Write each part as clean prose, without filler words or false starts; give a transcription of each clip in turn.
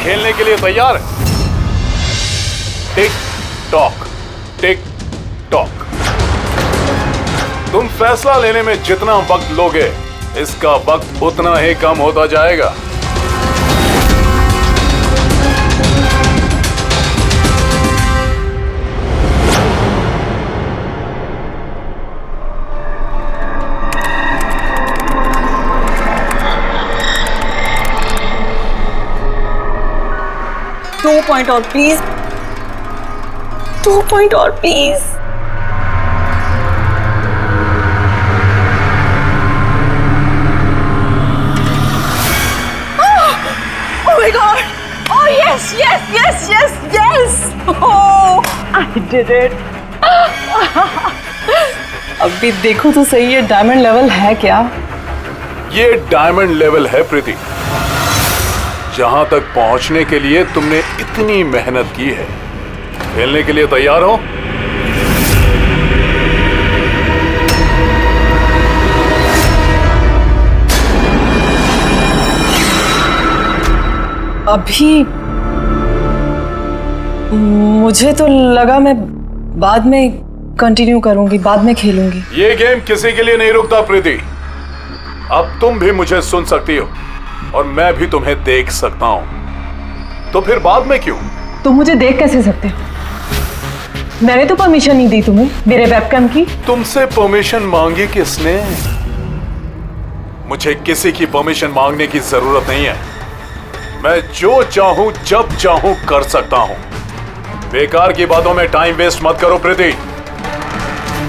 खेलने के लिए तैयार है? Tick tock, tick tock. तुम फैसला लेने में जितना वक्त लोगे, इसका वक्त उतना ही कम होता जाएगा। दो पॉइंट और प्लीज, 2 पॉइंट और please. Oh my God! Oh yes, yes, yes, yes, yes! Oh, I did it! अभी देखो तो सही, ये डायमंड लेवल है क्या? ये डायमंड लेवल है प्रीति। जहां तक पहुंचने के लिए तुमने इतनी मेहनत की है। खेलने के लिए तैयार हो? अभी मुझे तो लगा मैं बाद में कंटिन्यू करूंगी, बाद में खेलूंगी। ये गेम किसी के लिए नहीं रुकता प्रीति। अब तुम भी मुझे सुन सकती हो और मैं भी तुम्हें देख सकता हूं। तो फिर बाद में क्यों? तुम मुझे देख कैसे सकते हो? मैंने तो परमिशन नहीं दी तुम्हें मेरे वेबकैम की। तुमसे परमिशन मांगी किसने? मुझे किसी की परमिशन मांगने की जरूरत नहीं है। मैं जो चाहूं जब चाहूं कर सकता हूं। बेकार की बातों में टाइम वेस्ट मत करो प्रीति।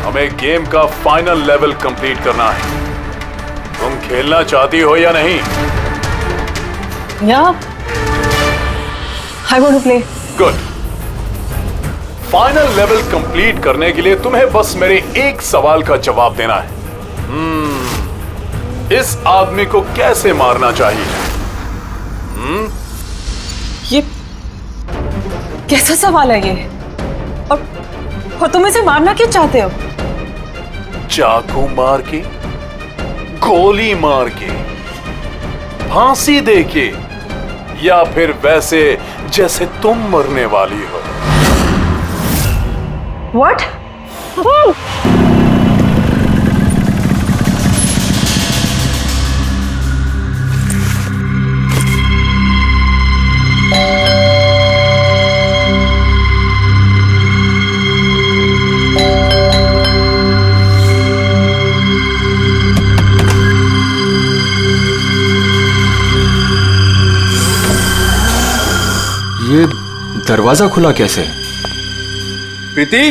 हमें गेम का फाइनल लेवल कंप्लीट करना है। तुम खेलना चाहती हो या नहीं? Yeah, I want to play. Good. Final level complete करने के लिए तुम्हें बस मेरे एक सवाल का जवाब देना है। इस आदमी को कैसे मारना चाहिए? ये कैसा सवाल है ये? और तुम इसे मारना क्यों चाहते हो? चाकू मार के, गोली मार के, फांसी दे के, या फिर वैसे जैसे तुम मरने वाली हो? What? ये दरवाजा खुला कैसे? प्रीति,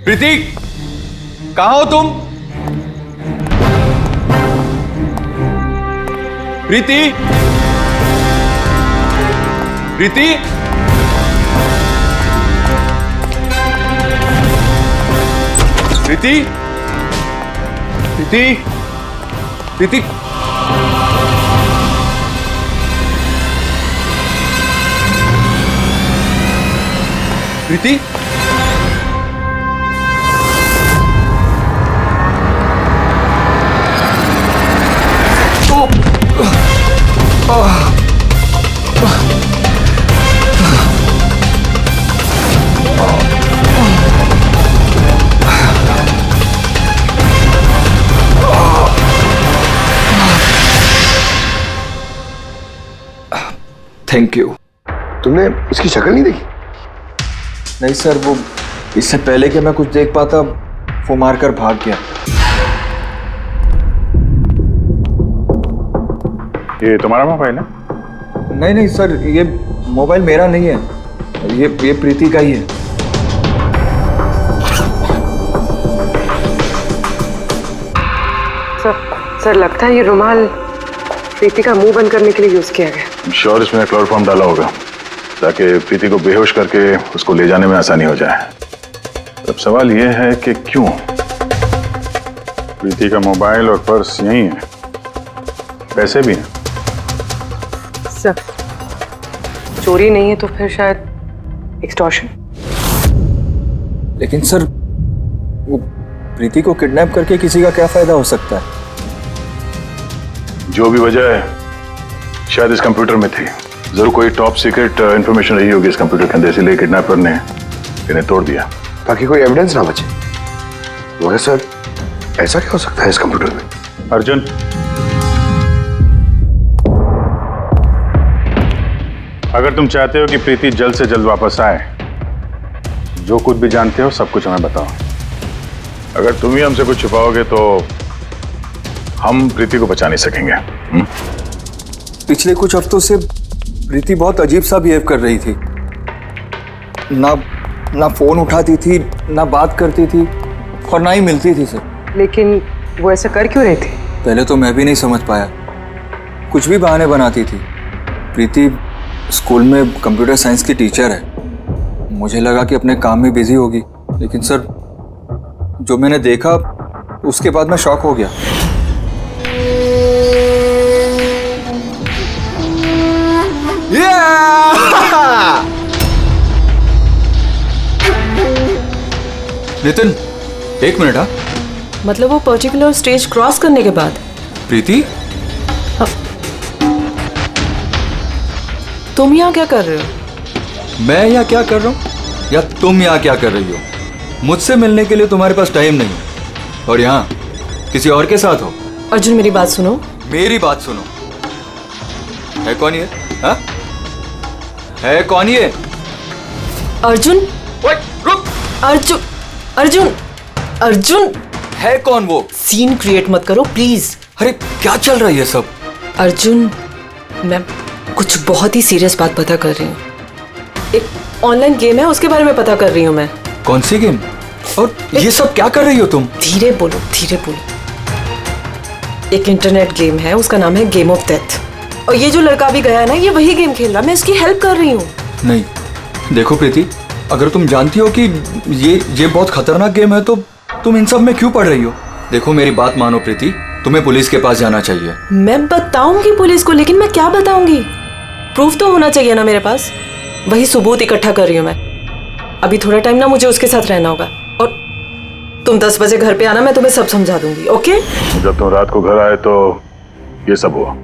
प्रीति, कहाँ हो तुम? प्रीति, प्रीति, प्रीति, प्रीति, प्रीति, प्रीति, थैंक यू। तुमने उसकी शक्ल नहीं देखी? नहीं सर, वो इससे पहले कि मैं कुछ देख पाता वो मारकर भाग गया। ये तुम्हारा मोबाइल है? नहीं नहीं सर, ये मोबाइल मेरा नहीं है, ये प्रीति का ही है। सर लगता है ये रुमाल प्रीति का मुंह बंद करने के लिए यूज किया गया। श्योर इसमें क्लोरोफॉर्म डाला होगा ताकि प्रीति को बेहोश करके उसको ले जाने में आसानी हो जाए। अब सवाल यह है कि क्यों? प्रीति का मोबाइल और पर्स यहीं है, पैसे भी हैं। सर चोरी नहीं है तो फिर शायद एक्सटॉर्शन। लेकिन सर वो प्रीति को किडनैप करके किसी का क्या फायदा हो सकता है? जो भी वजह है शायद इस कंप्यूटर में थी। जरूर कोई टॉप सीक्रेट इंफॉर्मेशन रही होगी इस कंप्यूटर के अंदर, इसीलिए किडनैपर ने इन्हें तोड़ दिया ताकि कोई एविडेंस ना बचे। मगर सर ऐसा क्या हो सकता है इस कंप्यूटर में? अर्जुन, अगर तुम चाहते हो कि प्रीति जल्द से जल्द वापस आए, जो कुछ भी जानते हो सब कुछ हमें बताओ। अगर तुम ही हमसे कुछ छुपाओगे तो हम प्रीति को बचा नहीं सकेंगे। पिछले कुछ हफ्तों से प्रीति बहुत अजीब सा बिहेव कर रही थी। ना फोन उठाती थी, ना बात करती थी और ना ही मिलती थी सर। लेकिन वो ऐसा कर क्यों रहे थे? पहले तो मैं भी नहीं समझ पाया, कुछ भी बहाने बनाती थी। प्रीति स्कूल में कंप्यूटर साइंस की टीचर है, मुझे लगा कि अपने काम में बिजी होगी, लेकिन सर जो मैंने देखा उसके बाद मैं शॉक हो गया। नितिन, एक मिनट। हाँ, मतलब वो पर्टिकुलर स्टेज क्रॉस करने के बाद? प्रीति, तुम यहाँ क्या कर रहे हो? मैं यहाँ क्या कर रहा हूँ या तुम यहाँ क्या कर रही हो? मुझसे मिलने के लिए तुम्हारे पास टाइम नहीं है और यहाँ किसी और के साथ हो। अर्जुन मेरी बात सुनो। मेरी बात सुनो। है कौन ये? हाँ? है कौन ये? अर्जुन, रुक। अर्जुन, अर्जुन, अर्जुन, है कौन वो? सीन क्रिएट मत करो प्लीज। अरे क्या चल रहा है ये सब? अर्जुन, मैं कुछ बहुत ही सीरियस बात पता कर रही हूँ। एक ऑनलाइन गेम है, उसके बारे में पता कर रही हूँ मैं। कौन सी गेम? और ये सब क्या कर रही हो तुम? धीरे बोलो, धीरे बोलो। एक इंटरनेट गेम है, उसका नाम है गेम ऑफ डेथ। और ये जो लड़का भी गया है ना, ये वही गेम खेल रहा, मैं इसकी हेल्प कर रही हूँ। नहीं, देखो प्रीति, अगर तुम जानती हो कि ये बहुत खतरनाक गेम है तो तुम इन सब में क्यों पड़ रही हो? देखो मेरी बात मानो प्रीति, तुम्हें पुलिस के पास जाना चाहिए। मैं बताऊंगी पुलिस को, लेकिन मैं क्या बताऊंगी? प्रूफ तो होना चाहिए ना मेरे पास। वही सबूत इकट्ठा कर रही हूँ मैं। अभी थोड़ा टाइम ना मुझे उसके साथ रहना होगा और तुम 10 बजे घर पे आना, मैं तुम्हें सब समझा दूंगी। ओके? जब तुम रात को घर आए तो ये सब हुआ।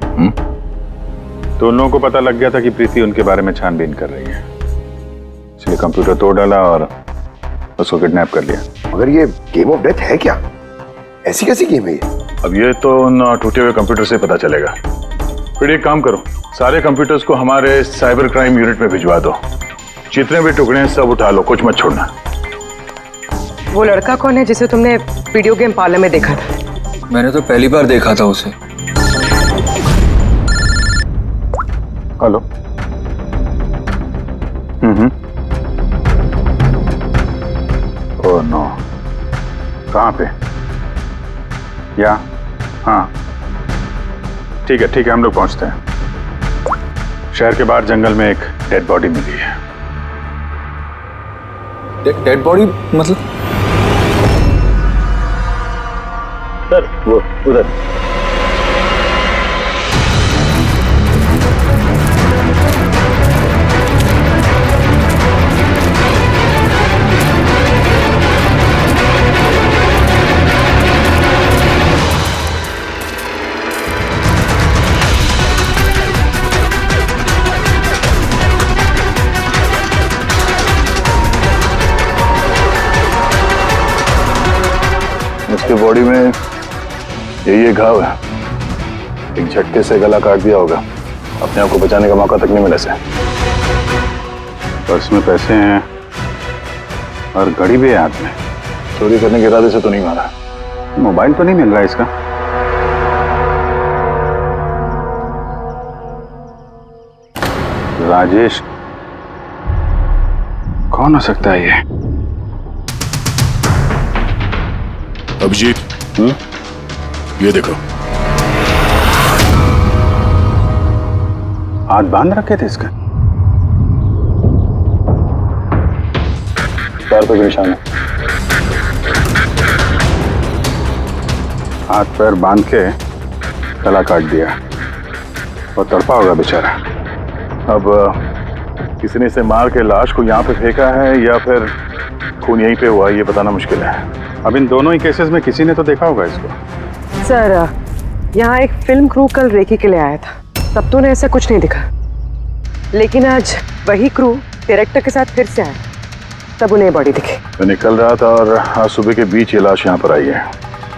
तो उन लोगों को पता लग गया था कि प्रीति उनके बारे में छानबीन कर रही है, इसलिए कंप्यूटर तोड़ डाला और उसको किडनैप कर लिया। मगर ये गेम ऑफ डेथ है क्या? ऐसी कैसी गेम है ये? अब ये तो उन टूटे हुए कंप्यूटर से पता चलेगा। फिर एक काम करो, सारे कंप्यूटर्स को हमारे साइबर क्राइम यूनिट में भिजवा दो। जितने भी टुकड़े हैं सब उठा लो, कुछ मत छोड़ना। वो लड़का कौन है जिसे तुमने वीडियो गेम पार्लर में देखा था? मैंने तो पहली बार देखा था उसे। हेलो। ओह नो, कहाँ पे? या हाँ, ठीक है, हम लोग पहुंचते हैं। शहर के बाहर जंगल में एक डेड बॉडी मिली है। डेड बॉडी मतलब? सर वो उधर। उसके बॉडी में यही घाव है, एक झटके से गला काट दिया होगा। अपने आप को बचाने का मौका तक नहीं मिला से। पर्स में पैसे हैं और घड़ी भी है हाथ में। चोरी करने के इरादे से तो नहीं मारा। मोबाइल तो नहीं मिल रहा इसका। राजेश कौन हो सकता है ये? अभिजीत, ये देखो। हाथ बांध रखे थे इसका। पैर पे भी निशान है। हाथ पैर बांध के गला काट दिया और तड़पा होगा बेचारा। अब किसी ने इसे मार के लाश को यहाँ पे फेंका है या फिर खून यहीं पे हुआ, ये बताना मुश्किल है। अब इन दोनों ही केसेस में किसी ने तो देखा होगा इसको। सर, यहाँ एक फिल्म क्रू कल रेकी के लिए आया था, तब तो उन्हें ऐसा कुछ नहीं दिखा। लेकिन आज वही क्रू डायरेक्टर के साथ फिर से आया, तब उन्हें बॉडी दिखी। मैं निकल रहा था और आज सुबह के बीच ये लाश यहाँ पर आई है।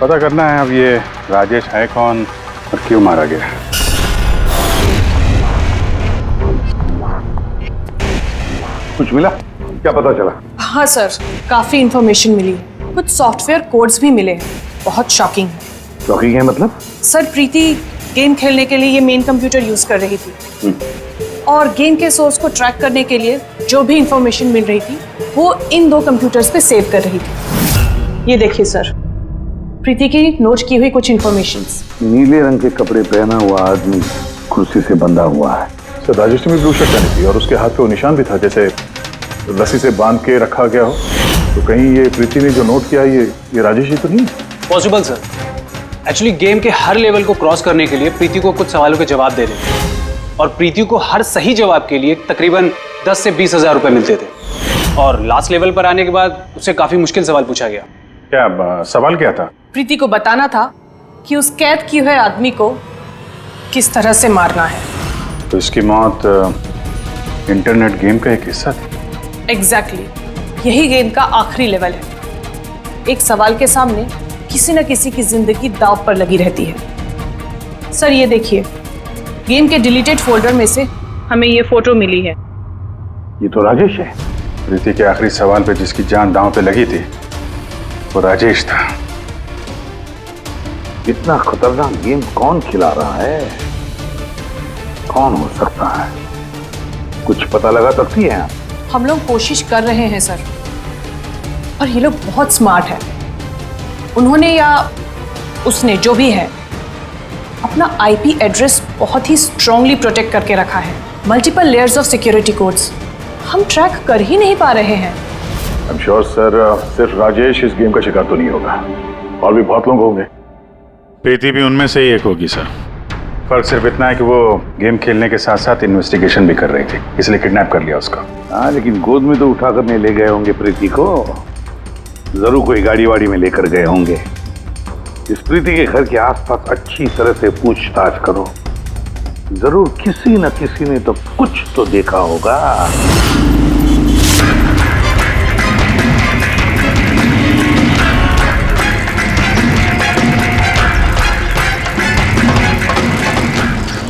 पता करना है अब ये राजेश है कौन और क्यों मारा गया। कुछ मिला? क्या पता चला? हाँ सर, काफी इंफॉर्मेशन मिली है। कुछ सॉफ्टवेयर कोड्स भी मिले हैं, बहुत शॉकिंग है। शॉकिंग है मतलब? सर, प्रीति गेम खेलने के लिए ये मेन कंप्यूटर यूज कर रही थी और गेम के सोर्स को ट्रैक करने के लिए जो भी इंफॉर्मेशन मिल रही थी वो इन 2 कंप्यूटर्स पे सेव कर रही थी। ये देखिए सर, प्रीति की नोट की हुई कुछ इंफॉर्मेशंस। नीले रंग के कपड़े पहना हुआ आदमी कुर्सी से बंधा हुआ है। सर, राजेश ने भी ब्लू शर्ट पहनी थी और उसके हाथ पे वो निशान भी था, जैसे रस्सी से बांध के रखा गया हो। तो कहीं ये प्रीति ने जो नोट किया ये राजेश ही तो नहीं? Possible sir. एक्चुअली गेम के हर लेवल को क्रॉस करने के लिए प्रीति को कुछ सवालों के जवाब दे रहे थे और प्रीति को हर सही जवाब के लिए तकरीबन 10 से 20 हजार रुपए मिलते थे। और लास्ट लेवल पर आने के बाद उससे काफी मुश्किल सवाल पूछा गया। क्या सवाल क्या था? प्रीति को बताना था कि उस कैद किए हुए आदमी को किस तरह से मारना है। तो इसकी मौत इंटरनेट गेम का एक हिस्सा थी। एग्जैक्टली, यही गेम का आखिरी लेवल है। एक सवाल के सामने किसी न किसी की जिंदगी दांव पर लगी रहती है। सर, ये देखिए, गेम के डिलीटेड फोल्डर में से हमें ये फोटो मिली है। ये तो राजेश है। प्रीति के आखिरी सवाल पे जिसकी जान दांव पे लगी थी वो राजेश था। इतना खतरनाक गेम कौन खिला रहा है? कौन हो सकता है? कुछ पता लगा सकती है आप? हम लोग कोशिश कर रहे हैं सर, और ये लोग बहुत स्मार्ट है। उन्होंने या उसने, जो भी है, अपना आईपी एड्रेस बहुत ही स्ट्रांगली प्रोटेक्ट करके रखा है। Multiple layers of security codes हम ट्रैक कर ही नहीं पा रहे हैं। आई एम श्योर सर, सिर्फ राजेश इस गेम का शिकार तो नहीं होगा, और भी बहुत लोग होंगे। प्रीति भी उनमें से ही एक होगी सर। फर्क सिर्फ इतना है कि वो गेम खेलने के साथ साथ इन्वेस्टिगेशन भी कर रही थी, इसलिए किडनैप कर लिया उसका। हाँ, लेकिन गोद में तो उठा कर नहीं ले गए होंगे प्रीति को। जरूर कोई गाड़ी वाड़ी में लेकर गए होंगे। इस प्रीति के घर के आसपास अच्छी तरह से पूछताछ करो। जरूर किसी न किसी ने तो कुछ तो देखा होगा।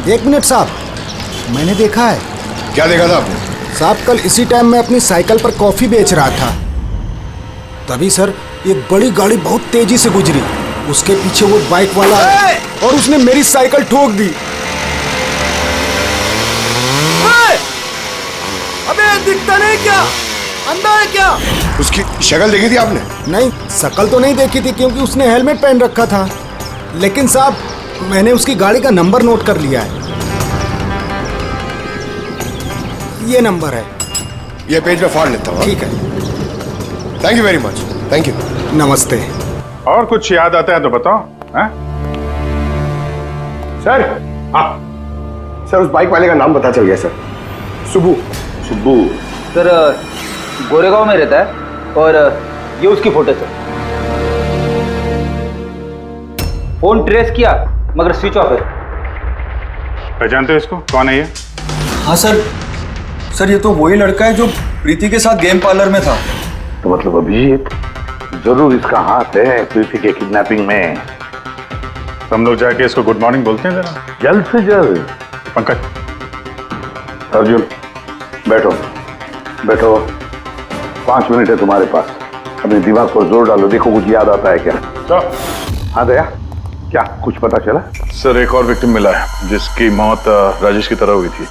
एक मिनट साहब, मैंने देखा है। क्या देखा था आपने? साहब, कल इसी टाइम मैं अपनी साइकिल पर कॉफी बेच रहा था, तभी सर एक बड़ी गाड़ी बहुत तेजी से गुजरी। उसके पीछे वो बाइक वाला है और उसने मेरी साइकिल ठोक दी। अबे दिखता नहीं क्या? अंधा है क्या? उसकी शक्ल देखी थी आपने? नहीं, शक्ल तो नहीं देखी थी क्योंकि उसने हेलमेट पहन रखा था, लेकिन साहब मैंने उसकी गाड़ी का नंबर नोट कर लिया है। ये नंबर है। ये पेज में फाड़ लेता हूँ। ठीक है, thank you very much. Thank you. नमस्ते। और कुछ याद आता है तो बताओ। सर, सर उस बाइक वाले का नाम पता चल गया सर। सुब्बू। सुब्बू सर, गोरेगांव में रहता है और ये उसकी फोटो सर। फोन ट्रेस किया मगर स्विच ऑफ है। पहचानते हो इसको? कौन है ये? हाँ सर, ये तो वही लड़का है जो प्रीति के साथ गेम पार्लर में था। तो मतलब अभिजीत जरूर इसका हाथ है प्रीति के किडनैपिंग में। हम लोग जाके इसको गुड मॉर्निंग बोलते हैं जरा, जल्द से जल्द। पंकज, अर्जुन बैठो बैठो, 5 मिनट है तुम्हारे पास। अपने दिमाग पर जोर डालो, देखो कुछ याद आता है क्या। तो हाँ दया, क्या कुछ पता चला? सर, एक और विक्टिम मिला है जिसकी मौत राजेश की तरह हुई थी।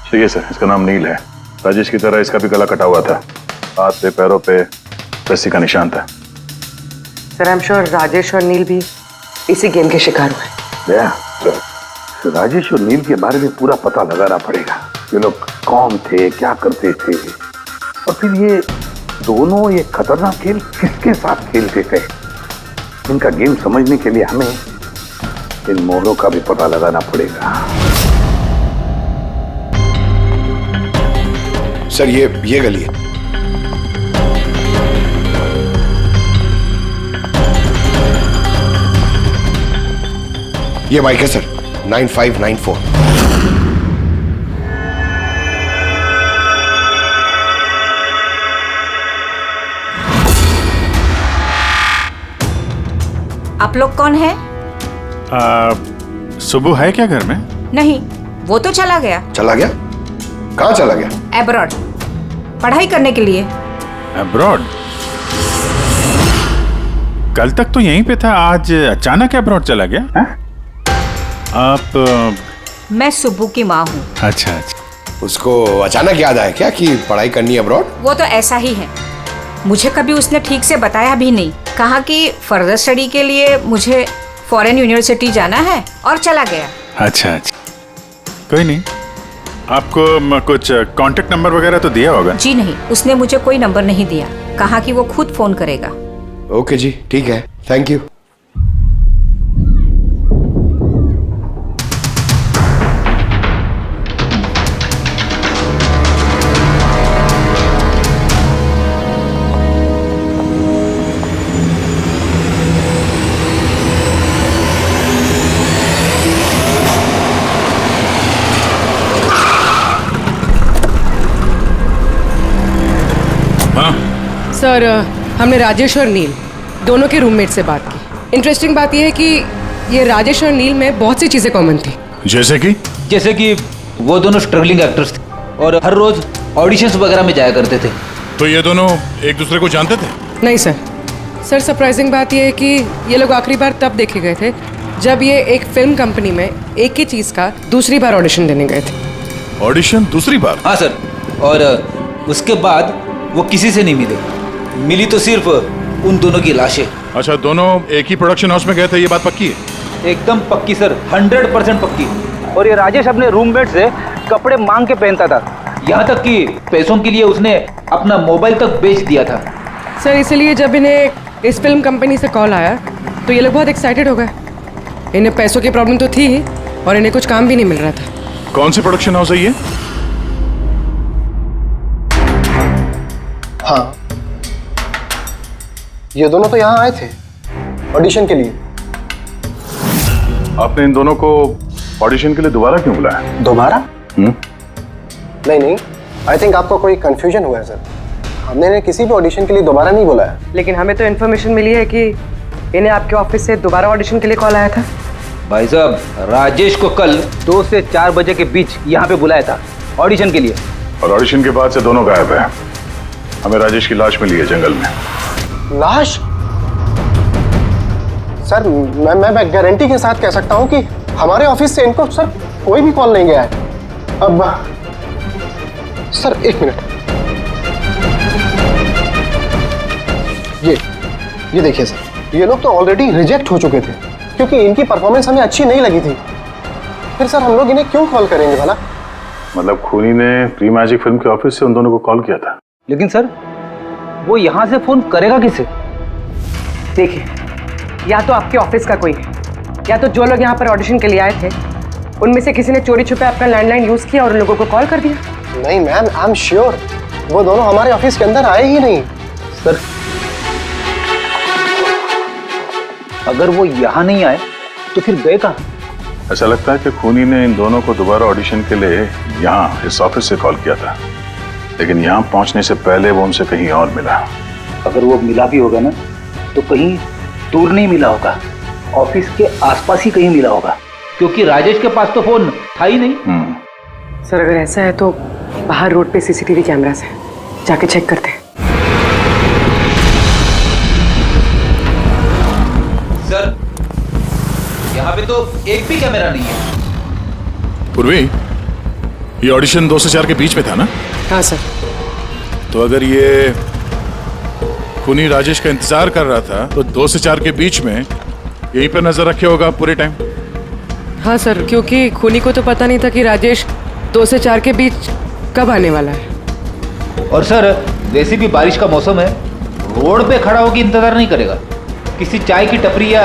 ठीक है सर, इसका नाम नील है। राजेश की तरह इसका भी गला कटा हुआ था, हाथ पे पैरों पे रस्सी का निशान था। Sir, I am sure Rajesh और नील भी इसी गेम के शिकार हुए। दया, सर राजेश और नील के बारे में पूरा पता लगाना पड़ेगा। ये लोग कौन थे, क्या करते थे, और फिर ये दोनों ये खतरनाक खेल किसके साथ खेलते थे। इनका गेम समझने के लिए हमें इन मोहरों का भी पता लगाना पड़ेगा। सर ये गली है। ये बाइक है सर, 9594। आप लोग कौन है? सुबह है क्या घर में? नहीं, वो तो चला गया। चला गया? कहाँ चला गया? एब्रॉड, पढ़ाई करने के लिए। अब्रॉड? कल तक तो यहीं पे था, आज अचानक अब्रॉड चला गया? है? आप मैं सुब्बू की माँ हूँ। अच्छा अच्छा। उसको अचानक याद आया क्या कि पढ़ाई करनी है अब्रॉड? वो तो ऐसा ही है, मुझे कभी उसने ठीक से बताया भी नहीं। कहा कि फर्दर स्टडी के लिए मुझे फॉरेन यूनिवर्सिटी जाना है और चला गया। अच्छा अच्छा, कोई नहीं। आपको कुछ कांटेक्ट नंबर वगैरह तो दिया होगा? जी नहीं, उसने मुझे कोई नंबर नहीं दिया। कहा कि वो खुद फोन करेगा। ओके जी, ठीक है, थैंक यू। सर, हमने राजेश और नील दोनों के रूममेट से बात की। इंटरेस्टिंग बात यह है कि ये राजेश और नील में बहुत सी चीजें कॉमन थी। जैसे कि वो दोनों स्ट्रगलिंग एक्टर्स थे और हर रोज ऑडिशंस वगैरह में जाया करते थे। तो ये दोनों एक दूसरे को जानते थे? नहीं सर। सर, सरप्राइजिंग बात यह है कि ये लोग आखिरी बार तब देखे गए थे जब ये एक फिल्म कंपनी में एक ही चीज का दूसरी बार ऑडिशन देने गए थे। ऑडिशन दूसरी बार? हाँ सर, और उसके बाद वो किसी से नहीं मिले। मिली तो सिर्फ उन दोनों की लाशें। अच्छा, दोनों एक ही प्रोडक्शन हाउस में गए थे, ये बात पक्की है? एकदम पक्की सर, 100% पक्की। और ये राजेश अपने रूममेट से कपड़े मांग के पहनता था, यहाँ तक कि पैसों के लिए उसने अपना मोबाइल तक बेच दिया था। सर, इसलिए जब इन्हें इस फिल्म कंपनी से कॉल आया तो ये लोग बहुत एक्साइटेड हो गए। इन्हें पैसों की प्रॉब्लम तो थी ही और इन्हें कुछ काम भी नहीं मिल रहा था। कौन सी प्रोडक्शन हाउस है ये? हाँ, ये दोनों तो यहाँ आए थे ऑडिशन के लिए। आपने इन दोनों को ऑडिशन के लिए दोबारा क्यों बुलाया? दोबारा? नहीं नहीं, आई थिंक आपको कोई कंफ्यूजन हुआ है सर। हमने इन्हें किसी भी ऑडिशन के लिए दोबारा नहीं बुलाया। लेकिन हमें तो इन्फॉर्मेशन मिली है कि इन्हें आपके ऑफिस से दोबारा ऑडिशन के लिए कॉल आया था। भाई साहब, राजेश को कल 2 से 4 बजे के बीच यहाँ पे बुलाया था ऑडिशन के लिए। और ऑडिशन के बाद से दोनों गायब है। हमें राजेश की लाश मिली है जंगल में। लाश? सर, मैं गारंटी के साथ कह सकता हूँ कि हमारे ऑफिस से इनको सर कोई भी कॉल नहीं गया है। अब सर, एक मिनट, ये देखिए सर, ये लोग तो ऑलरेडी रिजेक्ट हो चुके थे क्योंकि इनकी परफॉर्मेंस हमें अच्छी नहीं लगी थी। फिर सर हम लोग इन्हें क्यों कॉल करेंगे भला? मतलब खूनी ने प्री मैजिक फिल्म के ऑफिस से उन दोनों को कॉल किया था। लेकिन सर, वो यहाँ से फोन करेगा किसे? देखिए, या तो आपके ऑफिस का कोई है, या तो जो लोग यहाँ पर ऑडिशन के लिए आए थे उनमें से किसी ने चोरी छुपे आपका लैंडलाइन यूज किया और उन लोगों को कॉल कर दिया। नहीं मैम, आई एम श्योर वो दोनों हमारे ऑफिस के अंदर आए ही नहीं। सर, अगर वो यहाँ नहीं आए तो फिर गए कहाँ? ऐसा लगता है कि खूनी ने इन दोनों को दोबारा ऑडिशन के लिए यहाँ इस ऑफिस से कॉल किया था, लेकिन यहाँ पहुंचने से पहले वो उनसे कहीं और मिला। अगर वो मिला भी होगा ना तो कहीं दूर नहीं मिला होगा, ऑफिस के आसपास ही कहीं मिला होगा, क्योंकि राजेश के पास तो फोन था ही नहीं। सर, अगर ऐसा है तो बाहर रोड पे सीसीटीवी कैमरास है, जाके चेक करते हैं। सर, यहाँ पे तो एक भी कैमरा नहीं है। पूर्वी, ये ऑडिशन 2 से 4 के बीच में था ना? हाँ सर। तो अगर ये खूनी राजेश का इंतजार कर रहा था तो 2 से 4 के बीच में यहीं पर नजर रखे होगा पूरे टाइम। हाँ सर, क्योंकि खूनी को तो पता नहीं था कि राजेश 2 से 4 के बीच कब आने वाला है। और सर, वैसे भी बारिश का मौसम है, रोड पे खड़ा होकर इंतजार नहीं करेगा, किसी चाय की टपरी या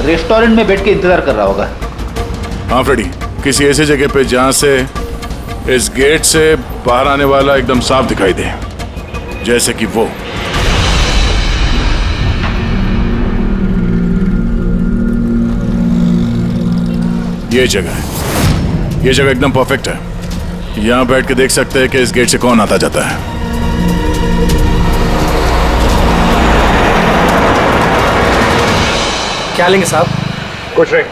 रेस्टोरेंट में बैठ के इंतजार कर रहा होगा। हाँ फ्रेडी, किसी ऐसी जगह पे जहां से इस गेट से बाहर आने वाला एकदम साफ दिखाई दे, जैसे कि वो। ये जगह एकदम परफेक्ट है। यहां बैठ के देख सकते हैं कि इस गेट से कौन आता जाता है। क्या लेंगे साहब? कुछ नहीं,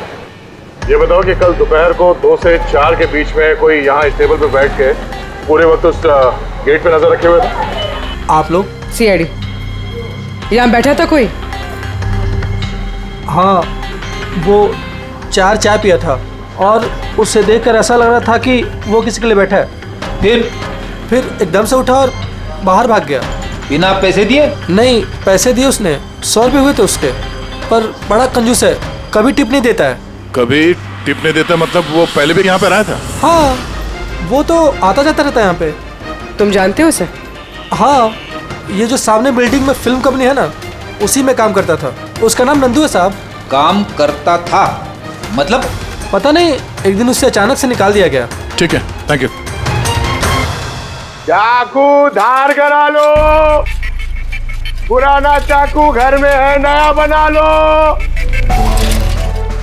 ये बताओ कि कल दोपहर को 2 से 4 के बीच में कोई यहाँ इस टेबल पे बैठ के पूरे वक्त उस गेट पे नजर रखे हुए थे? आप लोग? सीआईडी यहाँ बैठा था कोई? हाँ, वो 4 चाय पिया था और उससे देखकर ऐसा लग रहा था कि वो किसी के लिए बैठा है। फिर एकदम से उठा और बाहर भाग गया। बिना पैसे दिए? नहीं, पैसे दिए उसने, 100 रुपये हुए थे उसके, पर बड़ा कंजूस है, कभी टिप नहीं देता है। कभी टिप नहीं देता मतलब वो पहले भी यहाँ पे रहा था? हाँ, वो तो आता जाता रहता है यहाँ पे। तुम जानते हो उसे? हाँ, ये जो सामने बिल्डिंग में फिल्म कंपनी है ना, उसी में काम करता था। उसका नाम नंदू है साहब। काम करता था मतलब? पता नहीं, एक दिन उससे अचानक से निकाल दिया गया। ठीक है, थैंक यू। चाकू धार करा लो, पुराना चाकू घर में है, नया बना लो।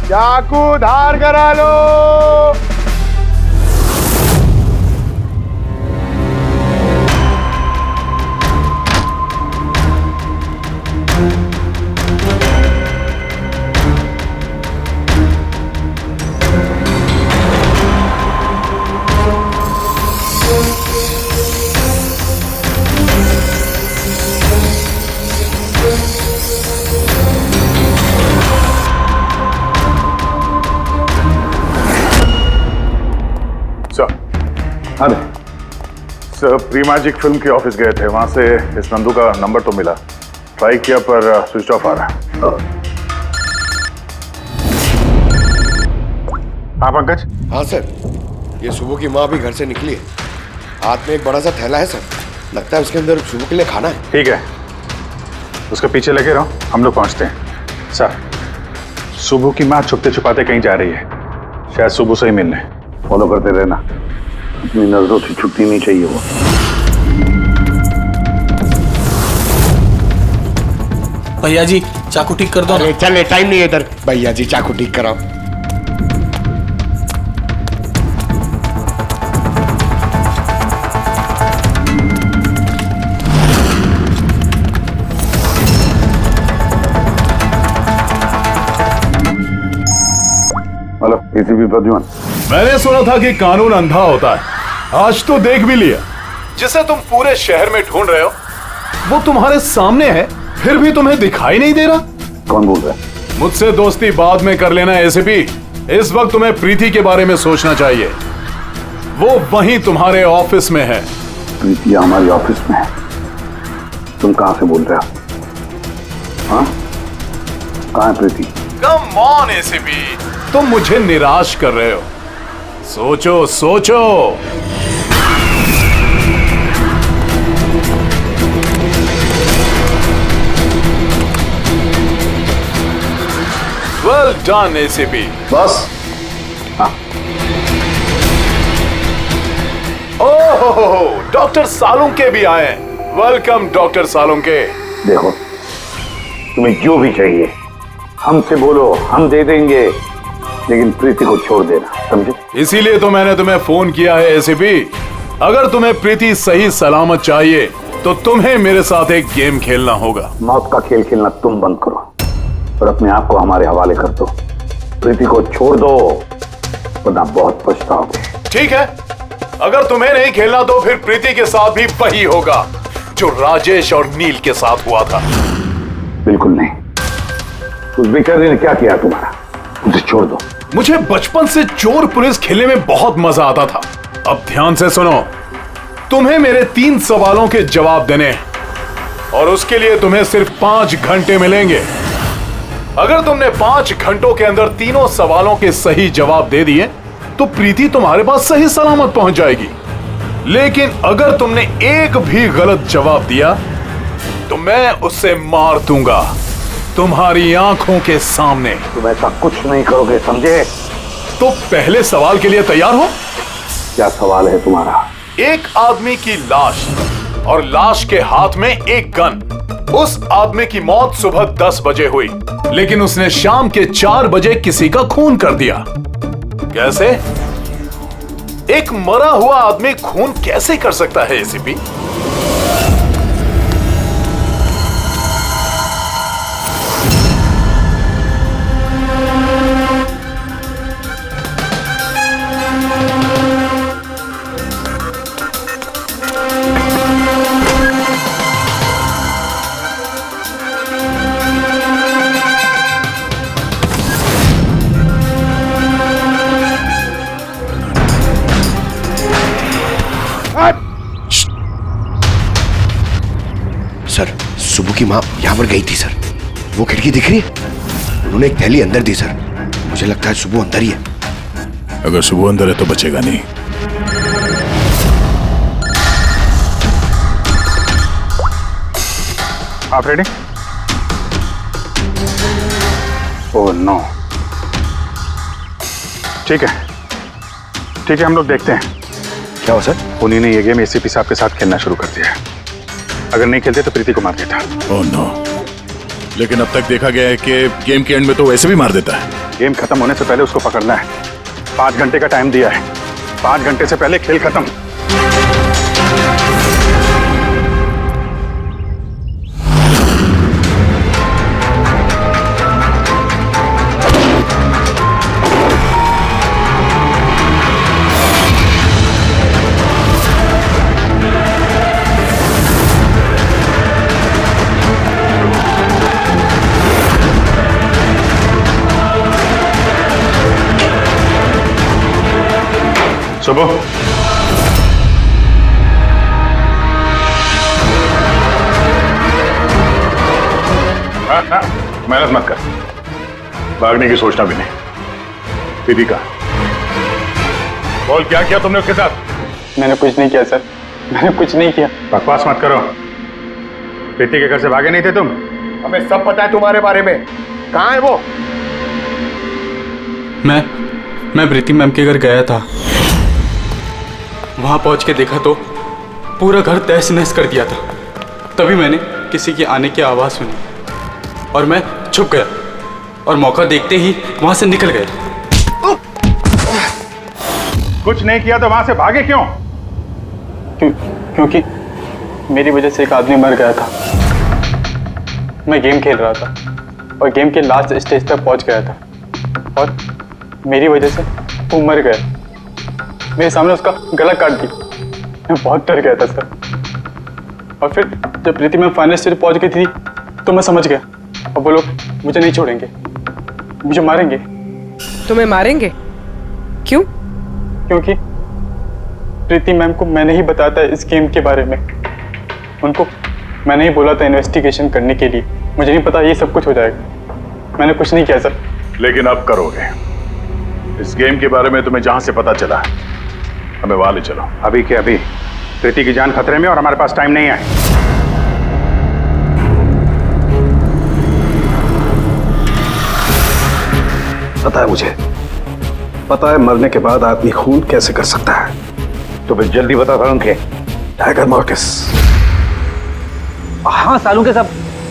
चाकू धार करा लो। अरे सर, प्री मैजिक फिल्म के ऑफिस गए थे, वहां से इस नंदू का नंबर तो मिला, ट्राई किया पर स्विच ऑफ आ रहा है। हाँ पंकज? हाँ सर, ये सुबह की माँ भी घर से निकली है, हाथ में एक बड़ा सा थैला है सर, लगता है उसके अंदर सुबह के लिए खाना है। ठीक है, उसके पीछे लगे रहो, हम लोग पहुंचते हैं। सर, सुबह की माँ छुपते छुपाते कहीं जा रही है, शायद सुबह से ही मिलने। फॉलो करते रहना, अपनी नजरों से छुट्टी नहीं चाहिए वो। भैया जी, चाकू ठीक कर दो। अरे चल, टाइम नहीं है इधर। भैया जी चाकू ठीक कराओ। Hello, ACP Pradyuman. मैंने सुना था कि कानून अंधा होता है, आज तो देख भी लिया। जिसे तुम पूरे शहर में ढूंढ रहे हो वो तुम्हारे सामने है, फिर भी तुम्हें दिखाई नहीं दे रहा। कौन बोल रहा है? मुझसे दोस्ती बाद में कर लेना एसीपी, इस वक्त तुम्हें प्रीति के बारे में सोचना चाहिए। वो वहीं तुम्हारे ऑफिस में है। प्रीति हमारी ऑफिस में है? तुम कहां से बोल रहे हो? हाँ, कहां है प्रीति? कम ऑन एसीपी, तुम मुझे निराश कर रहे हो। सोचो सोचो। Well done ACP. बस। हाँ। ओहो, डॉक्टर सालुंके भी आए। Welcome doctor Salunke. देखो, तुम्हें जो भी चाहिए हमसे बोलो, हम दे देंगे, लेकिन प्रीति को छोड़ देना, समझे? इसीलिए तो मैंने तुम्हें फोन किया है एसीपी। अगर तुम्हें प्रीति सही सलामत चाहिए तो तुम्हें मेरे साथ एक गेम खेलना होगा। मौत का खेल खेलना तुम बंद करो और अपने आप को हमारे हवाले कर दो। प्रीति को छोड़ दो, वरना बहुत पछताओगे। ठीक है, अगर तुम्हें नहीं खेलना तो फिर प्रीति के साथ भी वही होगा जो राजेश और नील के साथ हुआ था। बिल्कुल नहीं। उस बेचारे ने क्या किया तुम्हारा? उसे छोड़ दो। मुझे बचपन से चोर पुलिस खेलने में बहुत मजा आता था। अब ध्यान से सुनो, तुम्हें मेरे 3 सवालों के जवाब देने हैं और उसके लिए तुम्हें सिर्फ 5 घंटे मिलेंगे। अगर तुमने 5 घंटों के अंदर तीनों सवालों के सही जवाब दे दिए तो प्रीति तुम्हारे पास सही सलामत पहुंच जाएगी। लेकिन अगर तुमने एक भी गलत जवाब दिया तो मैं उससे मार दूंगा तुम्हारी आंखों के सामने। तुम ऐसा कुछ नहीं करोगे, समझे? तो पहले सवाल के लिए तैयार हो? क्या सवाल है तुम्हारा? एक आदमी की लाश और लाश के हाथ में एक गन। उस आदमी की मौत सुबह 10 बजे हुई, लेकिन उसने शाम के 4 बजे किसी का खून कर दिया। कैसे? एक मरा हुआ आदमी खून कैसे कर सकता है एसीपी? सुबह की माँ यहाँ पर गई थी सर। वो खिड़की दिख रही है, उन्होंने एक थैली अंदर दी सर। मुझे लगता है सुबह अंदर ही है। अगर सुबह अंदर है तो बचेगा नहीं। आप रेडी? Oh no. ठीक है हम लोग देखते हैं। क्या हो सर? उन्हीं ने ये गेम एसीपी साहब के साथ खेलना शुरू कर दिया है। अगर नहीं खेलते तो प्रीति को मार देता। Oh no. लेकिन अब तक देखा गया है कि गेम के एंड में तो वैसे भी मार देता है। गेम खत्म होने से पहले उसको पकड़ना है। 5 घंटे का टाइम दिया है। 5 घंटे से पहले खेल खत्म। सुबह मेहनत मत कर, भागने की सोचना भी नहीं। दीदी का बोल, क्या किया तुमने उसके साथ? मैंने कुछ नहीं किया सर, मैंने कुछ नहीं किया। बकवास मत करो। प्रीति के घर से भागे नहीं थे तुम? हमें सब पता है तुम्हारे बारे में। कहाँ है वो? मैं प्रीति मैम के घर गया था। वहां पहुंच के देखा तो पूरा घर तहस नहस कर दिया था। तभी मैंने किसी के आने की आवाज़ सुनी और मैं छुप गया और मौका देखते ही वहां से निकल गया। कुछ नहीं किया तो वहां से भागे क्यों? क्योंकि मेरी वजह से एक आदमी मर गया था। मैं गेम खेल रहा था और गेम के लास्ट स्टेज तक पहुंच गया था और मेरी वजह से वो मर गया। मेरे सामने उसका गला काट दी। मैं बहुत डर गया था सर। और फिर जब प्रीति में फाइनल स्टेज पहुंच गई थी तो मैं समझ गया अब वो लोग मुझे नहीं छोड़ेंगे, मुझे मारेंगे। तुम्हें मारेंगे? क्यों? क्योंकि प्रीति मैम को मैंने ही बताया था इस गेम के बारे में। उनको मैंने ही बोला था इन्वेस्टिगेशन करने के लिए। मुझे नहीं पता ये सब कुछ हो जाएगा। मैंने कुछ नहीं किया सर। लेकिन अब करोगे। इस गेम के बारे में तुम्हें जहां से पता चला हमें वहां ले चलो। अभी के अभी। प्रीति की जान खतरे में और हमारे पास टाइम नहीं है। पता है मुझे, पता है मरने के बाद आदमी खून कैसे कर सकता है। तो फिर जल्दी बता था उनके। Tiger mortis. हाँ सालों के साथ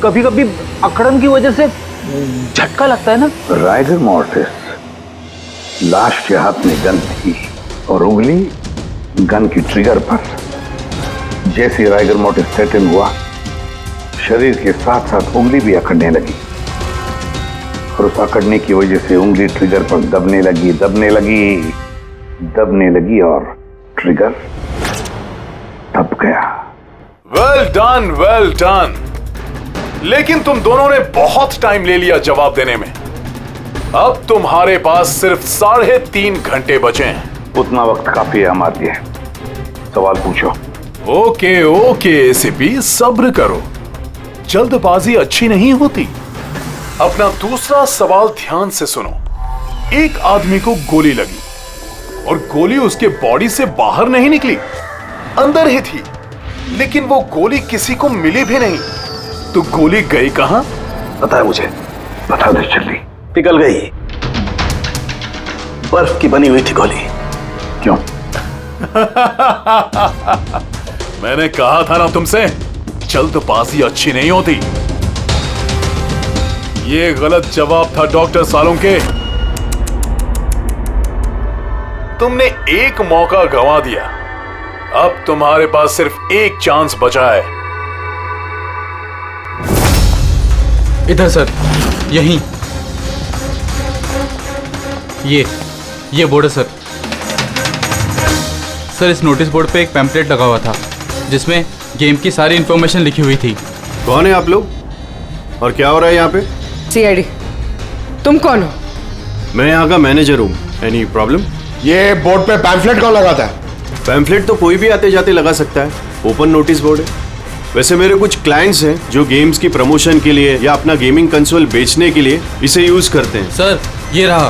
कभी कभी अकड़न की वजह से झटका लगता है ना। राइगर मॉर्टिस लाश के हाथ में गन थी और उंगली गन की ट्रिगर पर। जैसे राइगर मॉर्टिस सेटल हुआ, शरीर के साथ साथ उंगली भी अकड़ने लगी और उस अकड़ने की वजह से उंगली ट्रिगर पर दबने लगी और ट्रिगर दब गया। Well done. लेकिन तुम दोनों ने बहुत टाइम ले लिया जवाब देने में। अब तुम्हारे पास सिर्फ 3.5 घंटे बचे हैं। उतना वक्त काफी है हमारे लिए। सवाल पूछो। ओके एसीपी, सब्र करो। जल्दबाजी अच्छी नहीं होती। अपना दूसरा सवाल ध्यान से सुनो। एक आदमी को गोली लगी और गोली उसके बॉडी से बाहर नहीं निकली, अंदर ही थी। लेकिन वो गोली किसी को मिली भी नहीं। तो गोली गई कहां? पता है मुझे। बता दे जल्दी। पिघल गई। बर्फ की बनी हुई थी गोली। क्यों? मैंने कहा था ना तुमसे, जल्दबाजी अच्छी नहीं होती। ये गलत जवाब था डॉक्टर सालुंके। तुमने एक मौका गंवा दिया। अब तुम्हारे पास सिर्फ एक चांस बचा है। इधर सर, यहीं। ये बोर्ड है सर। इस नोटिस बोर्ड पे एक पैम्पलेट लगा हुआ था जिसमें गेम की सारी इंफॉर्मेशन लिखी हुई थी। कौन है आप लोग और क्या हो रहा है यहाँ पे? सीआईडी। तुम कौन हो? मैं यहाँ का मैनेजर हूँ। Any problem? ये बोर्ड पे पैम्फलेट कौन लगाता है? पैम्फलेट तो कोई भी आते जाते लगा सकता है। ओपन नोटिस बोर्ड है। वैसे मेरे कुछ क्लाइंट्स हैं जो गेम्स की प्रमोशन के लिए या अपना गेमिंग कंसोल बेचने के लिए इसे यूज करते हैं। सर ये रहा।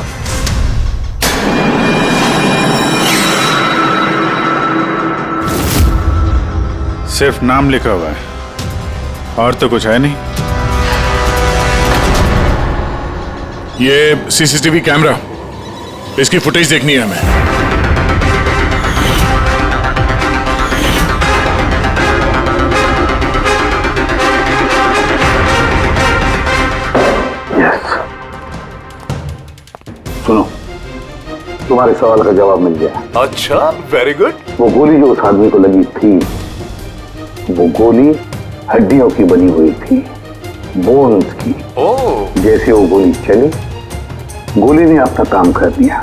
सिर्फ नाम लिखा हुआ है और तो कुछ है नहीं। ये सीसीटीवी कैमरा, इसकी फुटेज देखनी है हमें। सुनो, तुम्हारे सवाल का जवाब मिल गया। अच्छा, वेरी गुड। वो गोली जो उस आदमी को लगी थी, वो गोली हड्डियों की बनी हुई थी, बोन्स की। जैसे वो गोली चली, गोली ने अपना काम कर दिया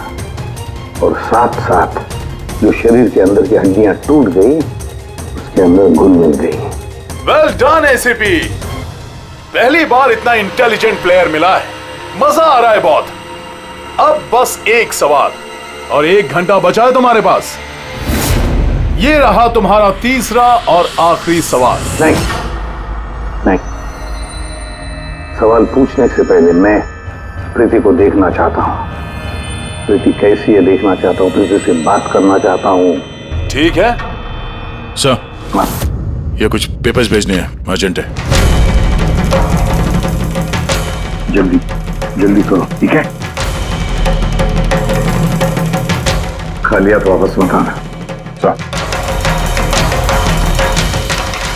और साथ साथ जो शरीर के अंदर की हड्डियां टूट गई, उसके अंदर घुल मिल गई। वेल डन एसीपी, पहली बार इतना इंटेलिजेंट प्लेयर मिला है, मजा आ रहा है बहुत। अब बस एक सवाल और 1 घंटा बचा है तुम्हारे पास। ये रहा तुम्हारा तीसरा और आखिरी सवाल। नहीं, सवाल पूछने से पहले मैं प्रीति को देखना चाहता हूँ। प्रीति कैसी है देखना चाहता हूँ, प्रीति से बात करना चाहता हूँ। ठीक है सर, ये कुछ पेपर्स भेजने हैं, अर्जेंट है। जल्दी करो, ठीक है? खालिया तो वापस मत आना।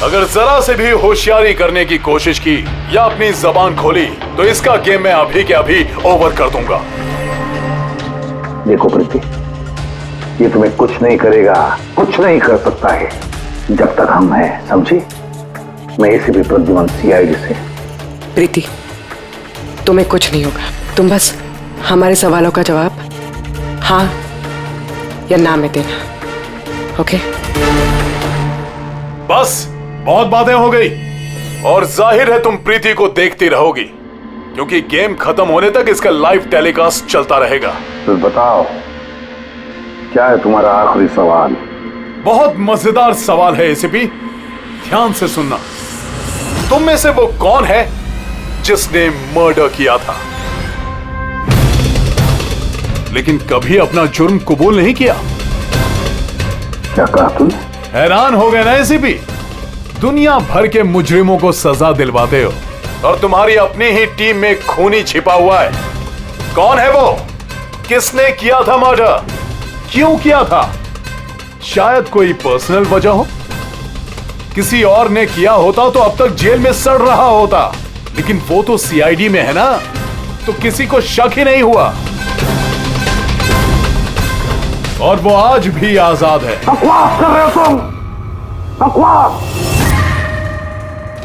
अगर जरा से भी होशियारी करने की कोशिश की या अपनी जबान खोली तो इसका गेम मैं अभी के अभी ओवर कर दूंगा। देखो प्रीति, ये तुम्हें कुछ नहीं करेगा, कुछ नहीं कर सकता है जब तक हम हैं, समझी? मैं एसीपी प्रद्युमन, सीआईडी से। प्रीति, तुम्हें कुछ नहीं होगा। तुम बस हमारे सवालों का जवाब हाँ या ना में देना, ओके? बस बहुत बातें हो गई और जाहिर है तुम प्रीति को देखती रहोगी, क्योंकि गेम खत्म होने तक इसका लाइव टेलीकास्ट चलता रहेगा। तो बताओ, क्या है तुम्हारा आखिरी सवाल? बहुत मजेदार सवाल है एसीपी, ध्यान से सुनना। तुम में से वो कौन है जिसने मर्डर किया था लेकिन कभी अपना जुर्म कबूल नहीं किया? क्या कहा तुमने? हैरान हो गए ना एसीपी? दुनिया भर के मुजरिमों को सजा दिलवाते हो और तुम्हारी अपनी ही टीम में खूनी छिपा हुआ है। कौन है वो? किसने किया था मर्डर? क्यों किया था? शायद कोई पर्सनल वजह हो। किसी और ने किया होता तो अब तक जेल में सड़ रहा होता, लेकिन वो तो सीआईडी में है ना, तो किसी को शक ही नहीं हुआ और वो आज भी आजाद है। बकवास कर रहे हो तुम, बकवास।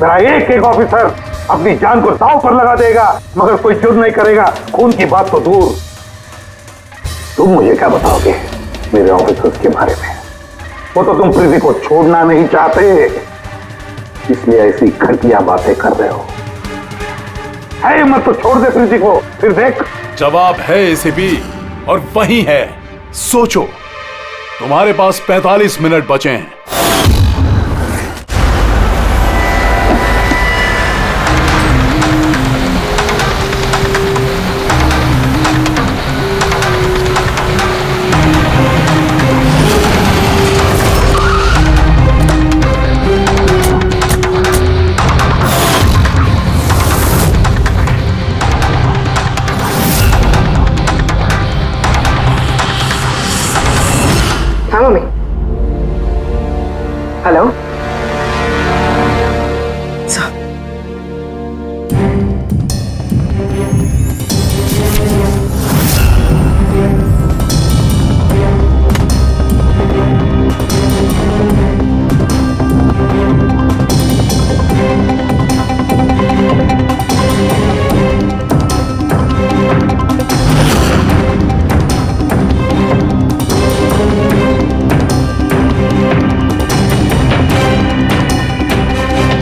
मेरा एक ऑफिसर अपनी जान को दांव पर लगा देगा मगर कोई जुर्म नहीं करेगा, खून की बात तो दूर। तुम मुझे क्या बताओगे मेरे ऑफिसर्स के बारे में? वो तो तुम प्रीति को छोड़ना नहीं चाहते, इसलिए ऐसी घटिया बातें कर रहे हो। है मत तो छोड़ दे प्रीति को, फिर देख। जवाब है एसीपी और वही है। सोचो, तुम्हारे पास 45 मिनट बचे हैं। हाँ मम्मी। हेलो।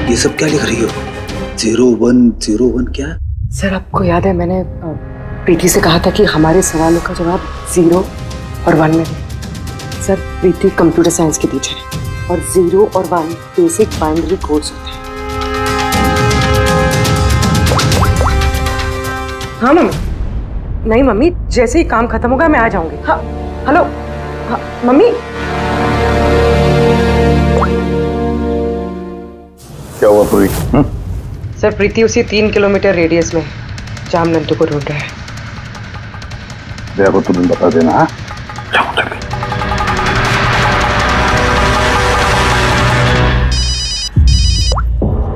ये सब क्या लिख रही हो? 0101 क्या? सर आपको याद है मैंने प्रीति से कहा था कि हमारे सवालों का जवाब 0 और 1 में दें। सर प्रीति कंप्यूटर साइंस की टीचर है। और 0 और 1 बेसिक बाइनरी कोड्स होते हैं। हाँ मम्मी। नहीं मम्मी, जैसे ही काम खत्म होगा मैं आ जाऊंगी। हाँ हेलो। हाँ मम्मी। क्या हुआ पूरी? सर प्रीति उसी 3 किलोमीटर रेडियस में जहाँ हम नंदू को ढूंढ रहे हैं। भैया को तुम्हें बता देना। हाँ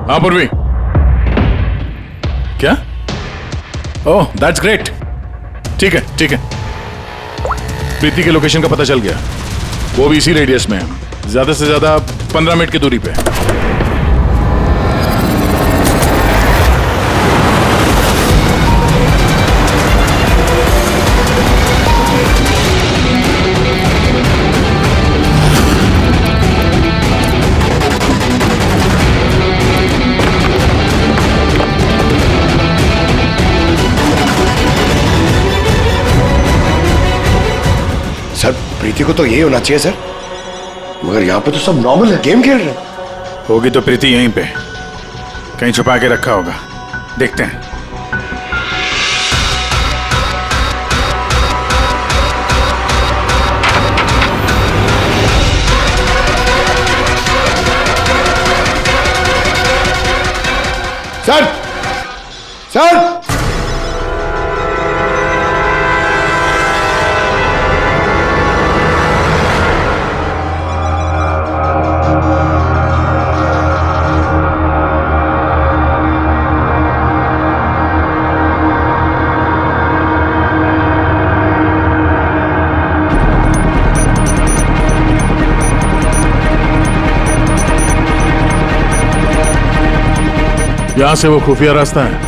हाँ पूर्वी, क्या? Oh that's great. ठीक है ठीक है, प्रीति के लोकेशन का पता चल गया, वो भी इसी रेडियस में है, ज्यादा से ज्यादा 15 मिनट की दूरी पे। सर प्रीति को तो यही होना चाहिए सर, मगर यहाँ पे तो सब नॉर्मल है, गेम खेल रहे हैं। होगी तो प्रीति यहीं पे कहीं छुपा के रखा होगा, देखते हैं। सर सर यहां से वो खुफिया रास्ता है।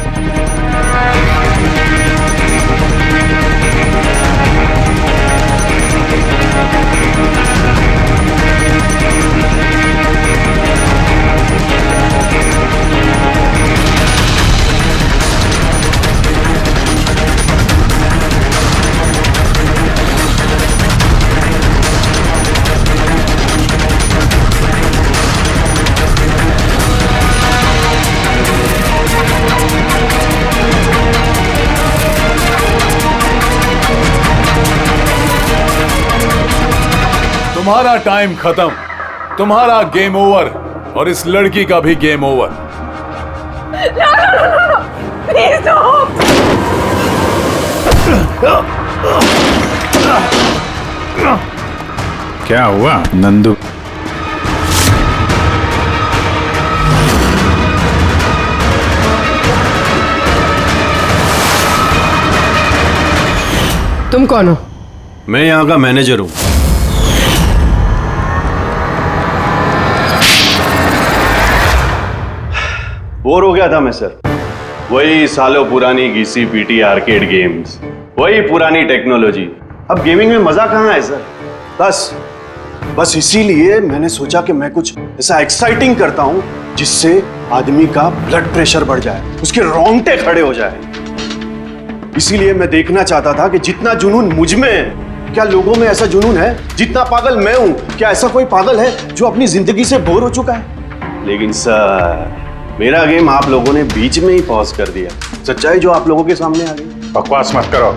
तुम्हारा टाइम खत्म, तुम्हारा गेम ओवर, और इस लड़की का भी गेम ओवर। प्लीज क्या हुआ नंदू? तुम कौन हो? मैं यहाँ का मैनेजर हूँ। बोर हो गया था मैं सर, वही सालों पुरानी घिसी पीटी आर्केड गेम्स, वही पुरानी टेक्नोलॉजी। अब गेमिंग में मजा कहाँ है सर? बस इसीलिए मैंने सोचा कि मैं कुछ ऐसा एक्साइटिंग करता हूँ जिससे आदमी का ब्लड प्रेशर बढ़ जाए, उसके रोंगटे खड़े हो जाए। इसीलिए मैं देखना चाहता था कि जितना जुनून मुझ में है, क्या लोगों में ऐसा जुनून है? जितना पागल मैं हूं, क्या ऐसा कोई पागल है जो अपनी जिंदगी से बोर हो चुका है? लेकिन सर मेरा गेम आप लोगों ने बीच में ही पॉज कर दिया। सच्चाई जो आप लोगों के सामने आ गई। बकवास मत करो,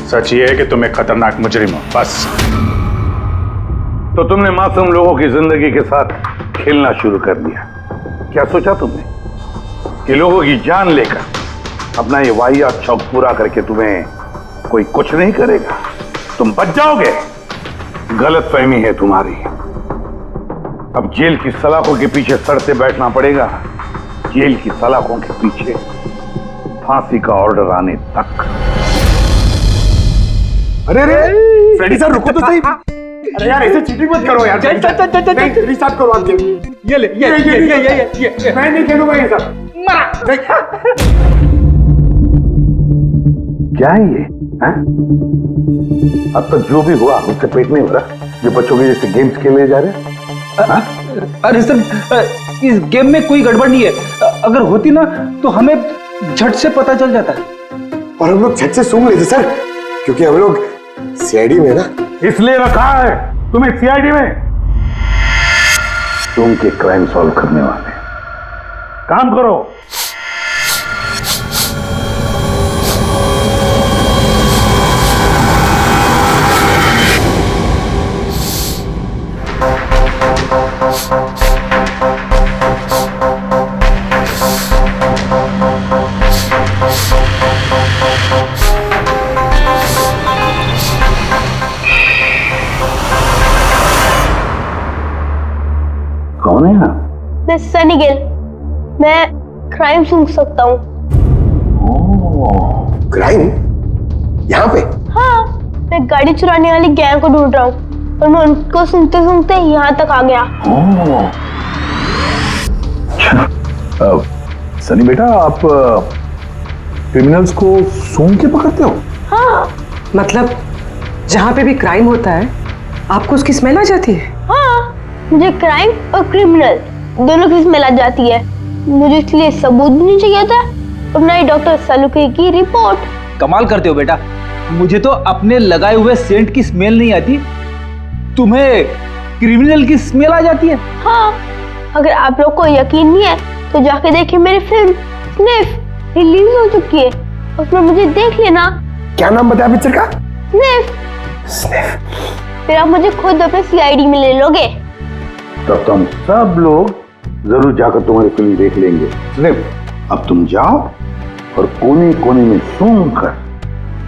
सच ये है कि तुम एक खतरनाक मुजरिम हो, बस। तो तुमने मासूम लोगों की जिंदगी के साथ खेलना शुरू कर दिया। क्या सोचा तुमने कि लोगों की जान लेकर अपना ये वाहियात शौक पूरा करके तुम्हें कोई कुछ नहीं करेगा, तुम बच जाओगे? गलतफहमी है तुम्हारी। अब जेल की सलाखों के पीछे सड़ते बैठना पड़ेगा, जेल की सलाखों के पीछे फांसी का ऑर्डर आने तक। अरे अरे फ्रेडी सर रुको तो सही। अरे यार ऐसे चीटिंग मत करो यार। चल रिस्टार्ट करो आप गेम। ये ले ये मैं नहीं खेलूंगा ये सब। क्या है ये? अब तक जो भी हुआ उससे पेट नहीं भरा, जो बच्चों के जैसे गेम्स खेले जा रहे हैं। अरे सर इस गेम में कोई गड़बड़ नहीं है, अगर होती ना तो हमें झट से पता चल जाता है। और हम लोग झट से सूंघ लेते सर, क्योंकि हम लोग सीआईडी में ना। इसलिए रखा है तुम्हें सीआईडी में। सूंघ के क्राइम सॉल्व करने वाले। काम करो। कौन है आप? मैं सनी गिल। मैं क्राइम सूंघ सकता हूँ। क्राइम? यहाँ पे? हाँ, मैं गाड़ी चुराने वाली गैंग को ढूंढ रहा हूँ और मैं उनको सूंघते सूंघते यहाँ तक आ गया। सनी बेटा, आप क्रिमिनल्स को सूंघ के पकड़ते हो? हाँ, मतलब जहाँ पे भी क्राइम होता है आपको उसकी स्मेल आ जाती है? हाँ, मुझे क्राइम और क्रिमिनल दोनों की स्मेल आ जाती है। मुझे इसलिए सबूत भी नहीं चाहिए था और ना ही डॉक्टर सलूके की रिपोर्ट। कमाल करते हो बेटा, मुझे तो अपने लगाए हुए सेंट की स्मेल नहीं आती, तुम्हें क्रिमिनल की स्मेल आ जाती है। हाँ, अगर आप लोग को यकीन नहीं है तो जाके देखिए मेरी फिल्म स्निफ रिलीज हो चुकी है, उसमें मुझे देख लेना। क्या नाम बताया पिक्चर का? स्निफ। फिर आप मुझे खुद अपने सीआईडी में ले लोगे। तब तुम सब लोग जरूर जाकर तुम्हारी फिल्म देख लेंगे। स्निफ, अब तुम जाओ और कोने कोने में सूंघ कर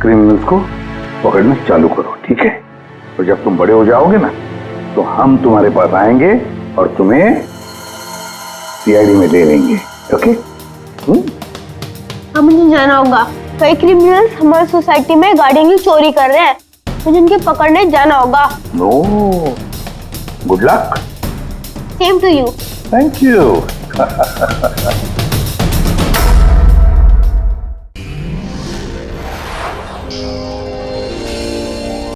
क्रिमिनल्स को पकड़ना चालू करो, ठीक है? और जब तुम बड़े हो जाओगे ना तो हम तुम्हारे पास आएंगे और तुम्हें सीआईडी में ले लेंगे, ओके? अब मुझे जाना होगा। कई क्रिमिनल्स हमारी सोसाइटी में गाड़ियों की चोरी कर रहे हैं, मुझे उनके पकड़ने जाना होगा। No, good luck. Same to you. Thank you.